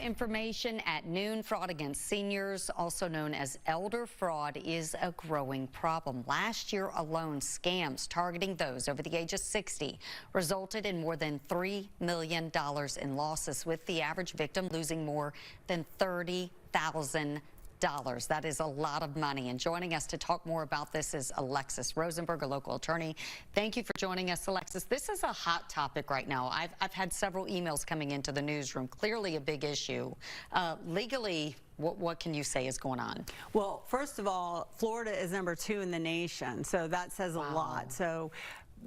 information at noon. Fraud against seniors, also known as elder fraud, is a growing problem. Last year alone, scams targeting those over the age of 60 resulted in more than $3 million in losses, with the average victim losing more than $30,000. That is a lot of money. And joining us to talk more about this is Alexis Rosenberg, a local attorney. Thank you for joining us, Alexis. This is a hot topic right now. I've had several emails coming into the newsroom. Clearly a big issue. Legally, what can you say is going on? Well, first of all, Florida is #2 in the nation, so that says a lot. So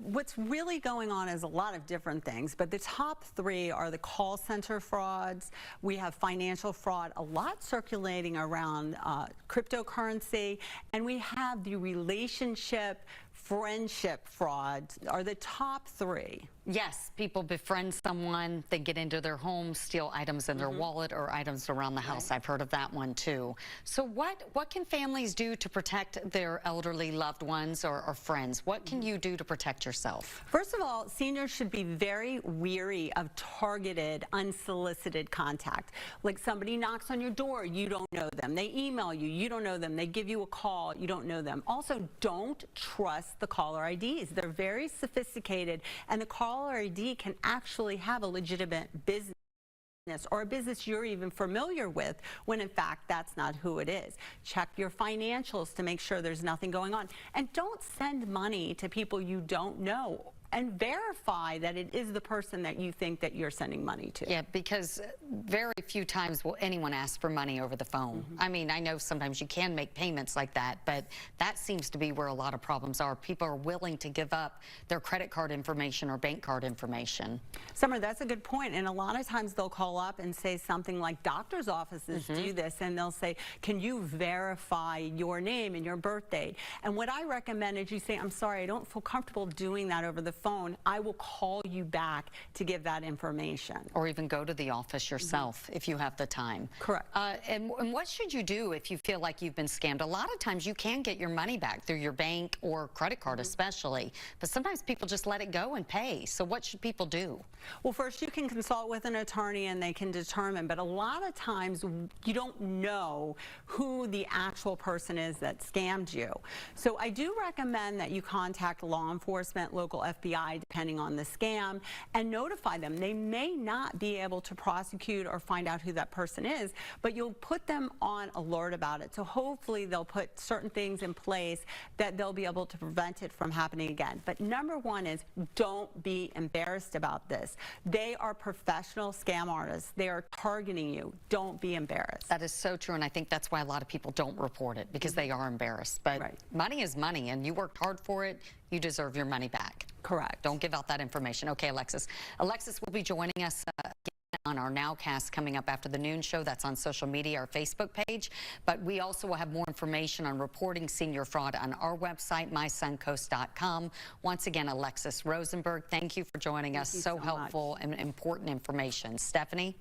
what's really going on is a lot of different things, but the top 3 are the call center frauds. We have financial fraud, a lot circulating around cryptocurrency, and we have the relationship friendship fraud are the top 3. Yes, people befriend someone, they get into their home, steal items in their wallet or items around the house. I've heard of that one too. So what can families do to protect their elderly loved ones or friends? What can you do to protect yourself? First of all, seniors should be very weary of targeted, unsolicited contact. Like somebody knocks on your door, you don't know them. They email you, you don't know them. They give you a call, you don't know them. Also, don't trust the caller IDs. They're very sophisticated, and the caller ID can actually have a legitimate business or a business you're even familiar with, when in fact that's not who it is. Check your financials to make sure there's nothing going on, and don't send money to people you don't know, and verify that it is the person that you think that you're sending money to. Yeah, because very few times will anyone ask for money over the phone. I mean, I know sometimes you can make payments like that, but that seems to be where a lot of problems are. People are willing to give up their credit card information or bank card information. Summer, that's a good point. And a lot of times they'll call up and say something like, doctor's offices do this, and they'll say, can you verify your name and your birth date? And what I recommend is you say, I'm sorry, I don't feel comfortable doing that over the phone. I will call you back to give that information. Or even go to the office yourself if you have the time. Correct. And what should you do if you feel like you've been scammed? A lot of times you can get your money back through your bank or credit card especially, but sometimes people just let it go and pay. So what should people do? Well, first you can consult with an attorney and they can determine, but a lot of times you don't know who the actual person is that scammed you. So I do recommend that you contact law enforcement, local FBI, depending on the scam, and notify them. They may not be able to prosecute or find out who that person is, but you'll put them on alert about it. So hopefully they'll put certain things in place that they'll be able to prevent it from happening again. But number 1 is, don't be embarrassed about this. They are professional scam artists. They are targeting you. Don't be embarrassed. That is so true, and I think that's why a lot of people don't report it, because they are embarrassed. But money is money, and you worked hard for it. You deserve your money back. Correct. Don't give out that information. Okay, Alexis. Alexis will be joining us again on our Nowcast coming up after the noon show. That's on social media, our Facebook page. But we also will have more information on reporting senior fraud on our website, mysuncoast.com. Once again, Alexis Rosenberg, thank you for joining us. So helpful and important information. Stephanie?